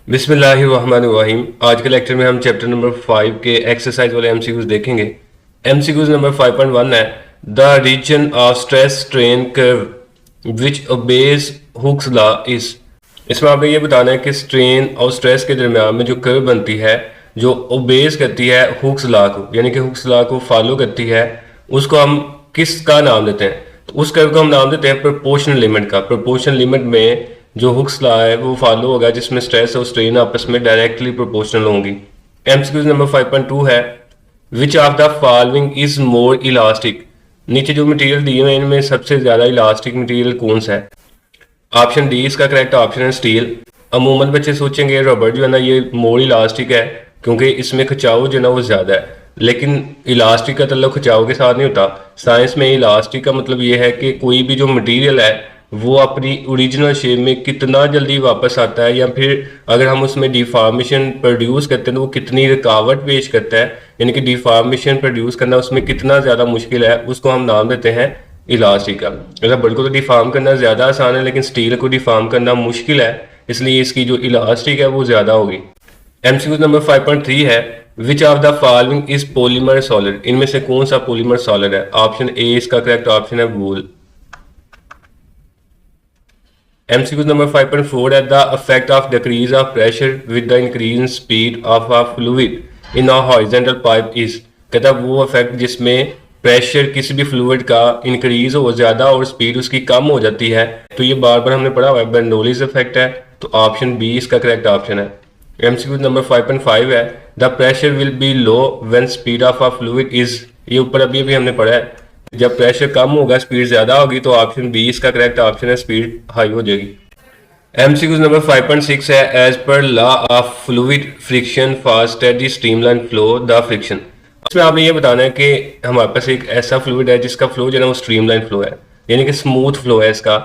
बिस्मिल्लाहिर्रहमानिर्रहीम। आज के लेक्चर में हम चैप्टर नंबर 5 के एक्सरसाइज वाले एमसीक्यूज देखेंगे। एमसीक्यूज नंबर 5.1 है the reason of stress strain curve which obeys Hooke's law is. इसमें आपने ये बताना है कि स्ट्रेन और स्ट्रेस के दरमियान में जो कर्व बनती है जो ओबेज करती है हुक्स लॉ को, यानी कि हुक्स लॉ को फॉलो करती है, उसको हम किसका नाम देते हैं? तो उस कर्व को हम नाम देते हैं प्रोपोर्शनल लिमिट का। प्रोपोर्शनल लिमिट में जो हुक्स लॉ है वो फॉलो होगा जिसमें स्ट्रेस और स्ट्रेन आपस में डायरेक्टली प्रोपोर्शनल होंगी। एमसीक्यूज नंबर 5.2 है which of the following is more elastic. नीचे जो मटेरियल दिए हुए हैं इनमें सबसे ज्यादा इलास्टिक मटेरियल कौन सा है? ऑप्शन डी इसका करेक्ट ऑप्शन है स्टील। अमूमन बच्चे सोचेंगे रबर जो है ना ये मोर इलास्टिक है क्योंकि इसमें खिंचाव जो है ना वो ज्यादा है, लेकिन इलास्टिक का ताल्लुक खिंचाव के साथ नहीं होता। साइंस में इलास्टिक का मतलब ये है कि कोई भी जो मटेरियल है वो अपनी ओरिजिनल शेप में कितना जल्दी वापस आता है, या फिर अगर हम उसमें डिफॉर्मेशन प्रोड्यूस करते हैं तो वो कितनी रुकावट पेश करता है, यानी कि डिफॉर्मेशन प्रोड्यूस करना उसमें कितना ज़्यादा मुश्किल है, उसको हम नाम देते हैं इलास्टिक का। रबर को तो डिफॉर्म करना ज़्यादा आसान है लेकिन स्टील को डिफॉर्म करना मुश्किल है, इसलिए इसकी जो इलास्टिक है वो ज़्यादा होगी। एमसीक्यू नंबर 5.3 है which of the following is polymer solid. इनमें से कौन सा पॉलीमर सॉलिड है? ऑप्शन ए इसका करेक्ट ऑप्शन है वूल। MCQ number 5.4 at the effect of decrease of pressure with the increase in speed of a fluid in a horizontal pipe is। कहता है वो इफेक्ट जिसमें प्रेशर किसी भी फ्लूइड का इंक्रीज हो ज्यादा और स्पीड उसकी कम हो जाती है, तो ये बार बार हमने पढ़ा हुआ है, बर्नौलीज इफेक्ट है, तो ऑप्शन बी इसका करेक्ट ऑप्शन है। MCQ नंबर 5.5 है the pressure will be low when speed of a fluid is. ये ऊपर अभी भी हमने पढ़ा है, जब प्रेशर कम होगा स्पीड ज्यादा होगी, तो ऑप्शन बी इसका करेक्ट ऑप्शन है, स्पीड हाई हो जाएगी। एमसीक्यू नंबर 5.6 है as per law of fluid friction for steady streamline flow the friction. इसमें आपने ये बताना है कि हमारे पास एक ऐसा फ्लूइड है जिसका फ्लो जो है ना वो स्ट्रीमलाइन फ्लो है, यानी कि स्मूथ फ्लो है इसका,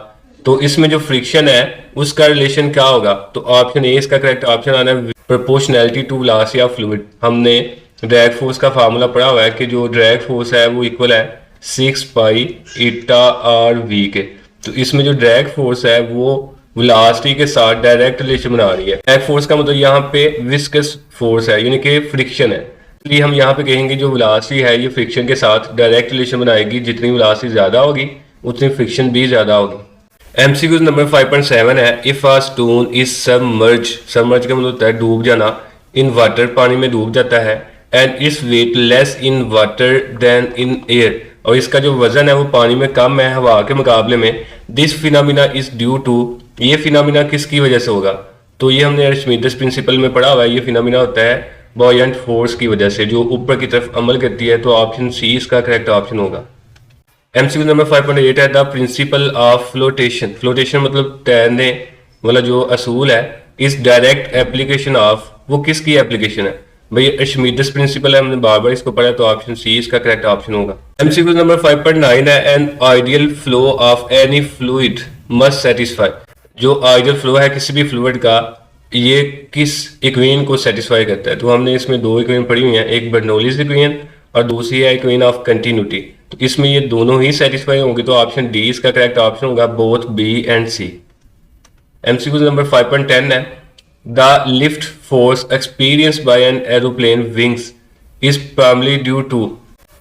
तो इसमें जो फ्रिक्शन है उसका रिलेशन क्या होगा? तो ऑप्शन ए इसका करेक्ट ऑप्शन आना है proportionality to velocity of fluid. हमने ड्रैग फोर्स का फार्मूला पढ़ा हुआ है कि जो ड्रैग फोर्स है वो इक्वल है 6 पाई ईटा आर वी के। तो इसमें जो ड्रैग फोर्स है वो वेलोसिटी के साथ डायरेक्ट रिलेशन बना रही है। ड्रैग फोर्स का मतलब यहाँ पे विस्कस फोर्स है, यानी कि फ्रिक्शन है, इसलिए हम यहाँ पे कहेंगे जो वेलोसिटी है ये फ्रिक्शन के साथ डायरेक्ट रिलेशन बनाएगी। जितनी वेलोसिटी ज्यादा होगी उतनी फ्रिक्शन भी ज्यादा होगी। एमसीक्यू नंबर 5.7 है if a stone is submerge. Submerge का मतलब होता है डूब जाना, इन वाटर पानी में डूब जाता है, and its weight less in water than in air, और इसका जो वजन है वो पानी में कम है हवा के मुकाबले में। This phenomena is due to. ये फिनोमिना किसकी वजह से होगा? तो ये हमने आर्किमिडीज प्रिंसिपल में पढ़ा हुआ है। ये फिनोमिना होता है बॉयंट फोर्स की वजह से जो ऊपर की तरफ अमल करती है, तो ऑप्शन सी इसका करेक्ट ऑप्शन होगा। एमसीक्यू नंबर 5.8 है the principle of flotation. Flotation मतलब तैरने वाला जो असूल है, इस डायरेक्ट एप्लीकेशन ऑफ, वो किसकी एप्लीकेशन है? भाई आर्किमिडीज प्रिंसिपल है, हमने बार बार इसको पढ़ा, तो ऑप्शन सी इसका करेक्ट ऑप्शन होगा। एमसीक्यू नंबर 5.9 है an ideal flow of any fluid must satisfy. जो आइडियल फ्लो है किसी भी फ्लूइड का ये किस इक्वेशन को सेटिस्फाई करता है? तो हमने इसमें दो इक्वेशन पढ़ी हुई हैं, एक बर्नौलीज इक्वेशन और दूसरी है इक्वेशन ऑफ कंटिन्यूटी। तो इसमें ये दोनों ही सेटिस्फाई होंगे, तो ऑप्शन डी इसका करेक्ट ऑप्शन होगा, both B and C. MCQ number 5.10 है the lift force experience by an aeroplane wings is primarily due to.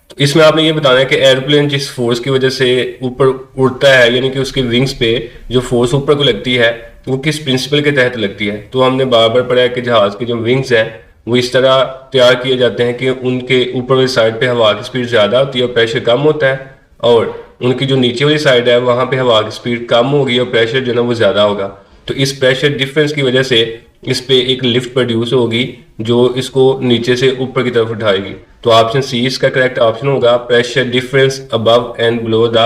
तो इसमें आपने ये बताना है कि एरोप्लेन जिस फोर्स की वजह से ऊपर उड़ता है, यानी कि उसके विंग्स पे जो फोर्स ऊपर को लगती है वो किस प्रिंसिपल के तहत लगती है? तो हमने बार बार पढ़ा है कि जहाज के जो विंग्स हैं वो इस तरह तैयार किए जाते हैं कि उनके ऊपर वाली साइड पे हवा की स्पीड ज्यादा होती है और प्रेशर कम होता है, और उनकी जो नीचे वाली साइड है वहां पे हवा की स्पीड कम होगी और प्रेशर जो है ना वो ज्यादा होगा। तो इस प्रेशर डिफरेंस की वजह से इस पे एक लिफ्ट प्रोड्यूस होगी जो इसको नीचे से ऊपर की तरफ उठाएगी। तो ऑप्शन सी इसका करेक्ट ऑप्शन होगा, pressure difference above and below the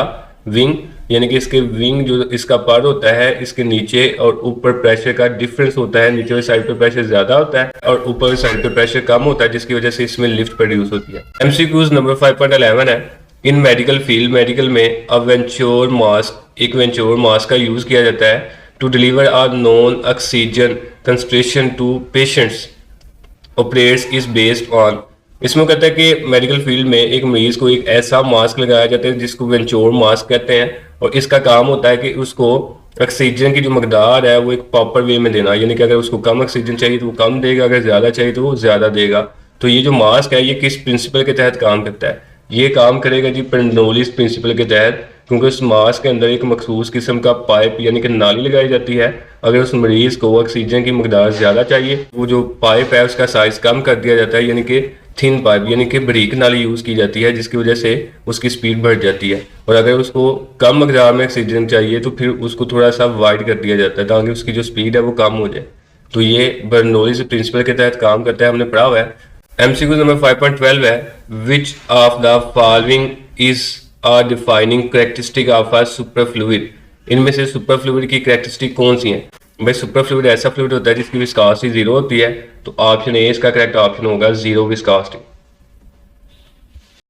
wing, यानी कि इसके विंग जो इसका पार्ट होता है इसके नीचे और ऊपर प्रेशर का डिफरेंस होता है। नीचे वाली साइड पे प्रेशर ज्यादा होता है और ऊपर वाली साइड पे प्रेशर कम होता है, जिसकी वजह से इसमें लिफ्ट प्रोड्यूस होती है। एमसीक्यूज नंबर 5.11 है इन मेडिकल फील्ड। मेडिकल में अ वेंचुर मास्क, एक वेंचुर मास्क का यूज किया जाता है to deliver a non oxygen concentration to patients operates is based on. इसमें कहता है कि मेडिकल फील्ड में एक मरीज को एक ऐसा मास्क लगाया जाता है जिसको वेंचुर मास्क कहते हैं, और इसका काम होता है कि उसको ऑक्सीजन की जो मकदार है वो एक प्रॉपर वे में देना, यानी कि अगर उसको कम ऑक्सीजन चाहिए तो वो कम देगा, अगर ज़्यादा चाहिए तो वो ज़्यादा देगा। तो ये जो मास्क है ये किस प्रिंसिपल के तहत काम करता है? ये काम करेगा जी बर्नौलीज प्रिंसिपल के तहत, क्योंकि उस मास्क के अंदर एक मखसूस किस्म का पाइप यानी कि नाली लगाई जाती है। अगर उस मरीज को ऑक्सीजन की मकदार ज़्यादा चाहिए, वो जो पाइप है उसका साइज़ कम कर दिया जाता है, यानी कि थिन पाइप यानी कि बारीक नाली यूज़ की जाती है, जिसकी वजह से उसकी स्पीड बढ़ जाती है। और अगर उसको कम मकदार में ऑक्सीजन चाहिए तो फिर उसको थोड़ा सा वाइड कर दिया जाता है ताकि उसकी जो स्पीड है वो कम हो जाए। तो ये बर्नौलीज प्रिंसिपल के तहत काम करता है, हमने पढ़ा हुआ है। एमसीक्यू नंबर 5.12 है, which of the following is a defining characteristic of a superfluid. इनमें से सुपरफ्लूइड की करेक्टरिस्टिक कौन सी है? भाई सुपरफ्लूइड ऐसा फ्लूइड होता है जिसकी विस्कोसिटी जीरो होती है, तो ऑप्शन ए इसका करेक्ट ऑप्शन होगा, जीरो विस्कोसिटी।